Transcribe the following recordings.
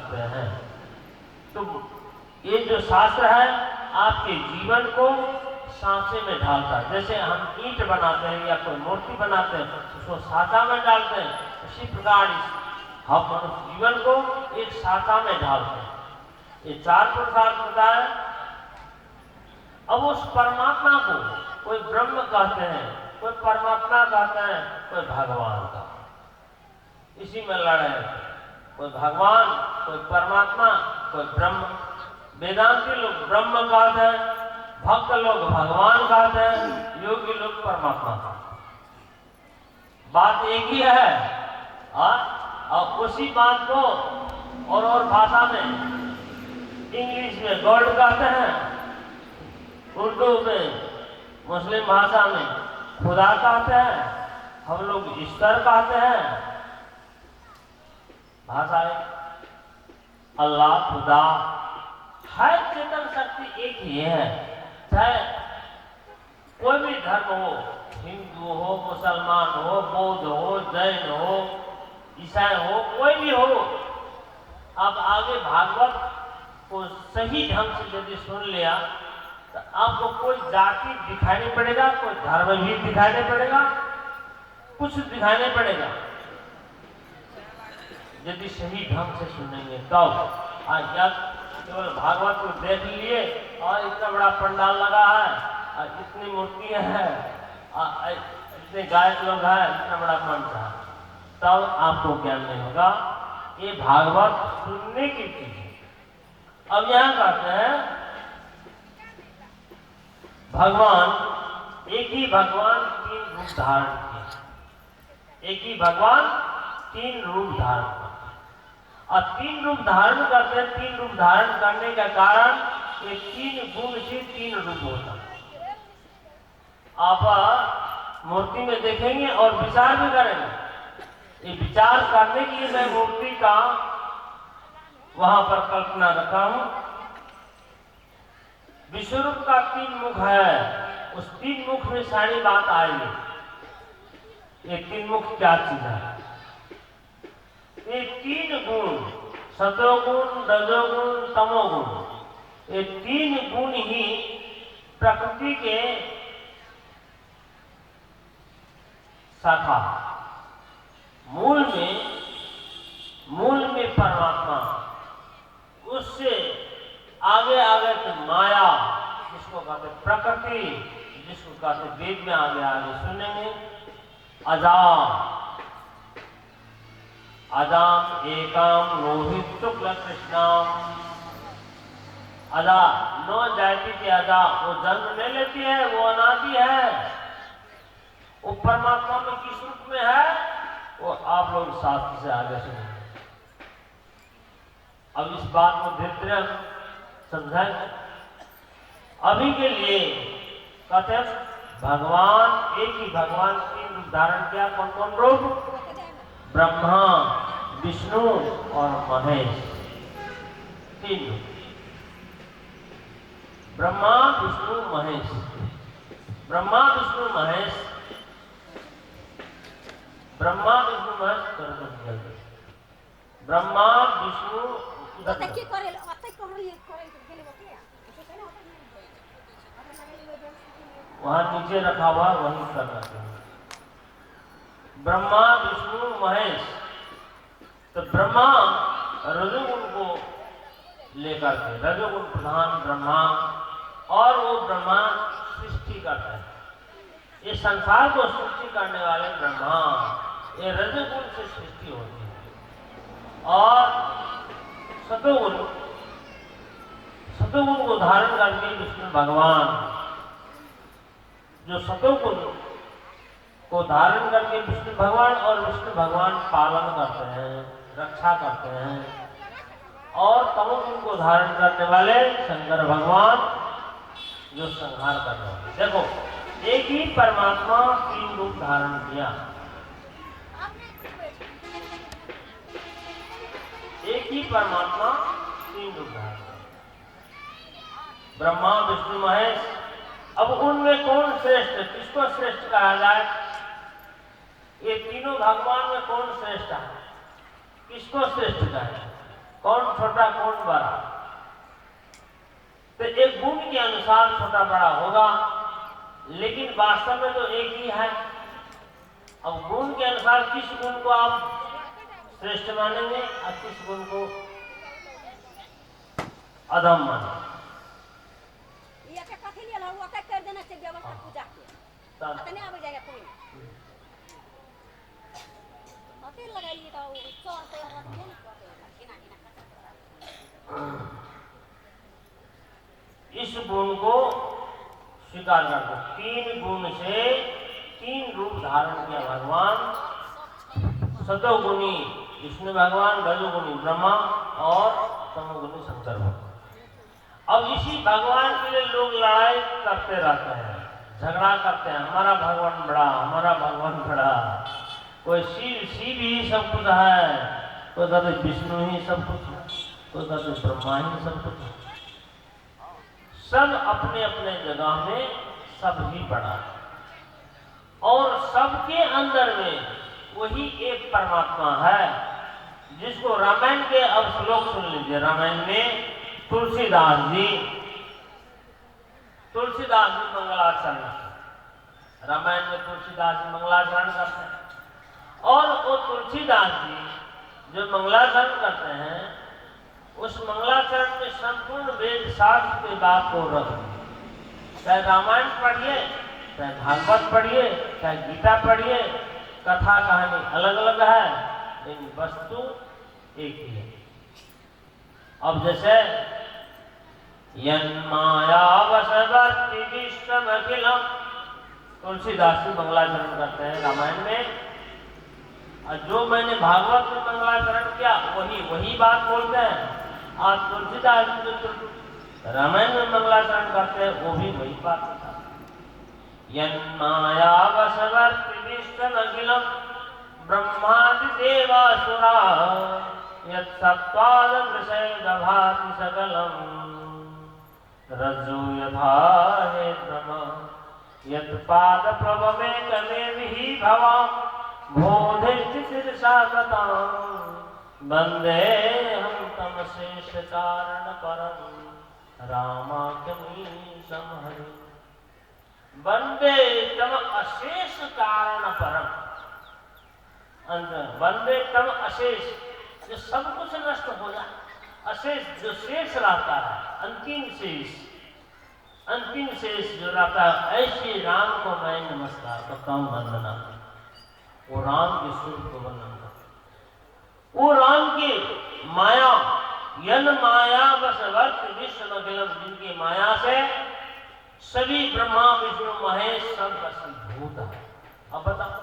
सकते हैं। तो ये जो शास्त्र है आपके जीवन को सांचे में ढालता है। जैसे हम ईंट बनाते हैं या कोई मूर्ति बनाते हैं उसको साचा में डालते हैं, उसी प्रकार हम मनुष्य जीवन को एक साचा में ढालते हैं। ये 4 पुरुषार्थ बताए। अब उस परमात्मा को कोई ब्रह्म कहते हैं, कोई परमात्मा कहते हैं, कोई भगवान का, इसी में लड़े। कोई भगवान, कोई परमात्मा, कोई ब्रह्म। वेदांती लोग ब्रह्म कहते हैं, भक्त लोग भगवान कहते हैं, योगी लोग परमात्मा कहते हैं। बात एक ही है। और उसी बात को और भाषा में, इंग्लिश में गॉड कहते हैं, उर्दू में, मुस्लिम भाषा में खुदा कहते हैं, हम लोग ईश्वर कहते हैं। भाषा अल्लाह, खुदा है, चेतन शक्ति एक ही है। चाहे कोई भी धर्म हो, हिंदू हो, मुसलमान हो, बौद्ध हो, जैन हो, ईसाई हो, कोई भी हो, आप आगे भागवत को सही ढंग से यदि सुन लिया तो आपको कोई जाति दिखाई नहीं पड़ेगा, कोई धर्म भी दिखाई नहीं पड़ेगा, कुछ दिखाई नहीं पड़ेगा यदि सही ढंग से सुनेंगे। तब आज केवल भागवत को देख लिए और इतना बड़ा पंडाल लगा है और इतनी मूर्तियां हैं और इतने गायक लोग हैं, इतना बड़ा मंच है, तब आपको ज्ञान नहीं होगा। ये भागवत सुनने की चीज है। अब यहां कहते हैं भगवान, एक ही भगवान 3 रूप धारण किए। एक ही भगवान 3 रूप धारण करते। और 3 रूप धारण करते हैं। 3 रूप धारण करने का कारण ये 3 गुण से 3 रूप होता है। आप मूर्ति में देखेंगे और विचार भी करेंगे। ये विचार करने के लिए मैं मूर्ति का वहां पर कल्पना रखा हूं। विश्वरूप का 3 मुख है, उस 3 मुख में सारी बात आएगी। ये 3 मुख क्या चीज है? ये 3 गुण, सतोगुण, रजोगुण, तमोगुण, ये 3 गुण ही प्रकृति के शाखा। मूल में परमात्मा, उससे आगे आगे तो माया, जिसको कहते प्रकृति, जिसको कहते वेद में आगे आगे सुनेंगे। अजाम एकाम रोहित शुक्ल कृष्णाम। अजा 9 जाति की अजा, वो जन्म ले लेती है, वो अनादि है। वो परमात्मा में किस रूप में है वो आप लोग शास्त्र से आगे सुनेंगे। अब इस बात को धीरे धीरे समझाएंगे। अभी के लिए कहते हैं भगवान, एक ही भगवान 3 रूप धारण किया। कौन कौन रूप? ब्रह्मा, विष्णु और महेश। 3 रूप। ब्रह्मा, विष्णु, महेश। ब्रह्मा, विष्णु, महेश। ब्रह्मा, विष्णु, महेश। ब्रह्मा, विष्णु, वहां नीचे रखा हुआ वही करना चाहिए। ब्रह्मा, विष्णु, महेश। तो ब्रह्मा रजोगुण को लेकर के, रजोगुण प्रधान ब्रह्मा, और वो ब्रह्मा सृष्टि करता है। ये संसार को सृष्टि करने वाले ब्रह्मा, ये रजोगुण से सृष्टि होती है। और सतोगुण को धारण करके विष्णु भगवान, जो सतोगुण को धारण करके विष्णु भगवान, और विष्णु भगवान पालन करते हैं, रक्षा करते हैं। और तमोगुण को धारण करने वाले शंकर भगवान, जो संहार करने वाले। देखो, एक ही परमात्मा 3 रूप धारण किया। एक ही परमात्मा 3 रूप धारण किया। ब्रह्मा, विष्णु, महेश। अब उनमें कौन श्रेष्ठ, किसको श्रेष्ठ कहा जाए? ये तीनों भगवान में कौन श्रेष्ठ है? किसको श्रेष्ठ कहा? कौन छोटा कौन बड़ा, तो एक गुण के अनुसार छोटा बड़ा होगा, लेकिन वास्तव में तो एक ही है। अब गुण के अनुसार किस गुण को आप श्रेष्ठ मानेंगे और किस गुण को अधम मानेंगे। कर देना चाहिए व्यवस्था पूजा के नहीं आ जाएगा कोई होते लगाइए तो 100 रुपए रखिए ना। इस गुण को स्वीकार कर दो। 3 गुण से 3 रूप धारण किया भगवान, सतोगुणी विष्णु भगवान, रजोगुणी ब्रह्मा और तमोगुणी शंकर भगवान। अब इसी भगवान के लिए लोग लड़ाई करते रहते हैं, झगड़ा करते हैं, हमारा भगवान बड़ा, हमारा भगवान बड़ा। कोई शिव ही सब कुछ है, कोई कहते विष्णु ही सब कुछ है, कोई कहते ब्रह्मा ही सब कुछ है। सब अपने अपने जगह में सब ही बड़ा है और सबके अंदर में वही एक परमात्मा है, जिसको रामायण के अब श्लोक सुन लीजिए। रामायण में तुलसीदास जी मंगलाचरण, रामायण में तुलसीदास जी मंगलाचरण करते हैं और वो तुलसीदास जी जो मंगलाचरण करते हैं, उस मंगलाचरण में संपूर्ण वेद शास्त्र के बात को रख दिए। चाहे रामायण पढ़िए, चाहे भागवत पढ़िए, चाहे गीता पढ़िए, कथा कहानी अलग अलग है लेकिन वस्तु एक ही है। अब जैसे यन्मायावशवर्ति विश्वमखिलम्, तुलसीदास जी मंगलाचरण करते हैं रामायण में, और जो मैंने भागवत में मंगलाचरण किया वही बात बोलते हैं। और तुलसीदास जी जो रामायण में मंगलाचरण करते हैं वो भी वही बात होता है। यन्मायावशवर्ति विश्वमखिलम् ब्रह्मादि देवासुरा यत्सत्त्वादमृषैर्दभाति सकलम् रज्जु यथा हेतम यत्पादप्रभमेकमेविहि भवाम् बोधिस्थितिर्शाश्वताम् वन्देऽहं तं शेषकारणपरं रामाख्यमीशं हरिम्। वंदे तम अशेष कारण परम, वंदे तम अशेष, जो सब कुछ नष्ट हो जाए, अशेष जो शेष रहता है, अंतिम शेष जो रहता है, ऐसे राम को मैं नमस्कार करता हूँ, वंदना। वो राम के स्वरूप को वर्णन करता, वो राम की माया, यन माया बस वर्त विश्वमखिलम्, जिनकी माया से सभी ब्रह्मा विष्णु महेश सब वशीभूत है। अब बताओ,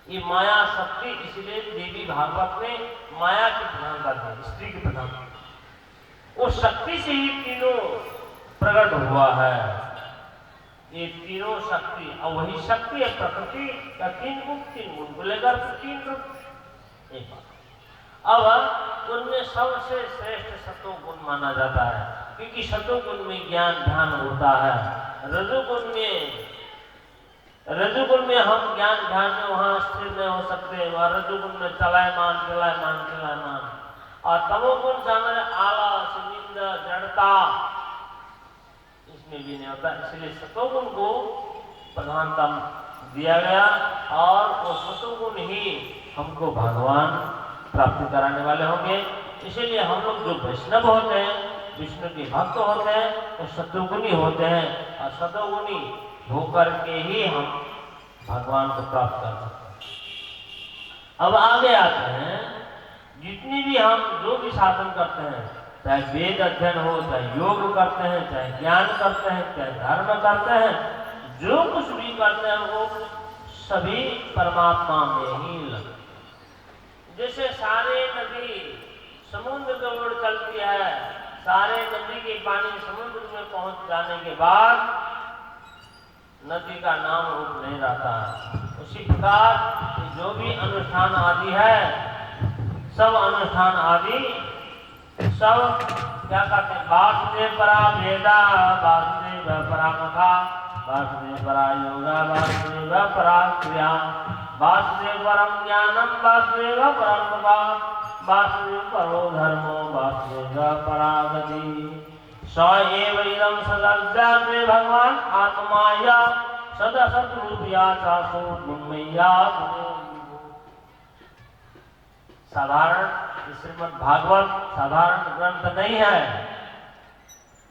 ये माया शक्ति, इसलिए देवी भागवत में माया की प्रधान करते हैं, स्त्री की प्रधान, वो शक्ति से ही तीनों प्रकट हुआ है। ये तीनों शक्ति, और वही शक्ति है प्रकृति का 3 गुण को लेकर 3 रूप एक बात। अब उनमें सबसे श्रेष्ठ सतोगुण माना जाता है, क्योंकि सतोगुण में ज्ञान ध्यान होता है। रजोगुण में हम ज्ञान ध्यान में वहां स्थिर नहीं हो सकते, वहां रजोगुण में चलायमान, और तमोगुण से हमारे आलस, निंदा, जड़ता इसमें भी नहीं होता। इसलिए सतोगुण को प्रधानता दिया गया और वो सतोगुण ही हमको भगवान प्राप्ति कराने वाले होंगे। इसीलिए हम लोग जो वैष्णव होते हैं, विष्णु के भक्त होते हैं, वो सतोगुणी होते हैं, और सतोगुणी होकर के ही हम भगवान को प्राप्त कर सकते हैं। अब आगे आते हैं, जितनी भी हम जो भी साधन करते हैं, चाहे वेद अध्ययन हो, चाहे योग करते हैं, चाहे ज्ञान करते हैं, चाहे धर्म करते हैं, जो कुछ भी करते हैं वो सभी परमात्मा में ही लगते। जैसे सारे नदी समुद्र की ओर चलती है, सारे नदी के पानी समुद्र में पहुंच जाने के बाद नदी का नाम रूप नहीं रहता है। उसी प्रकार जो भी अनुष्ठान आदि है, सब अनुष्ठान आदि सब क्या कहते हैं, वासुदेव परा वेदा, वासुदेव परा मखा, वासुदेव परा योगा, वासुदेव परा क्रिया, वासुदेव परम ज्ञानम, वासुदेव परम भक्ति, वासुदेव परो धर्मो वासुदेव परागति स एव इदं सदव्याग्रे भगवान आत्माया सदा सद्रूपया चासो गुणमया। साधारण श्रीमद् भागवत साधारण ग्रंथ नहीं है,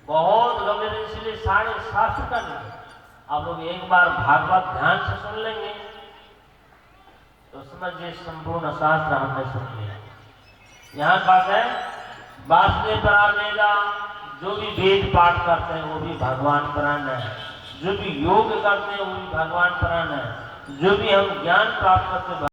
बहुत गंभीर, इसलिए सारे शास्त्र का नहीं। आप लोग एक बार भागवत ध्यान से सुन लेंगे तो समझिए संपूर्ण शास्त्र हमने सुन लिया। यहाँ कहते हैं वासुदेव परावेदा, जो भी वेद पाठ करते हैं वो भी भगवान परायण है, जो भी योग करते हैं वो भी भगवान परायण है, जो भी हम ज्ञान प्राप्त करते हैं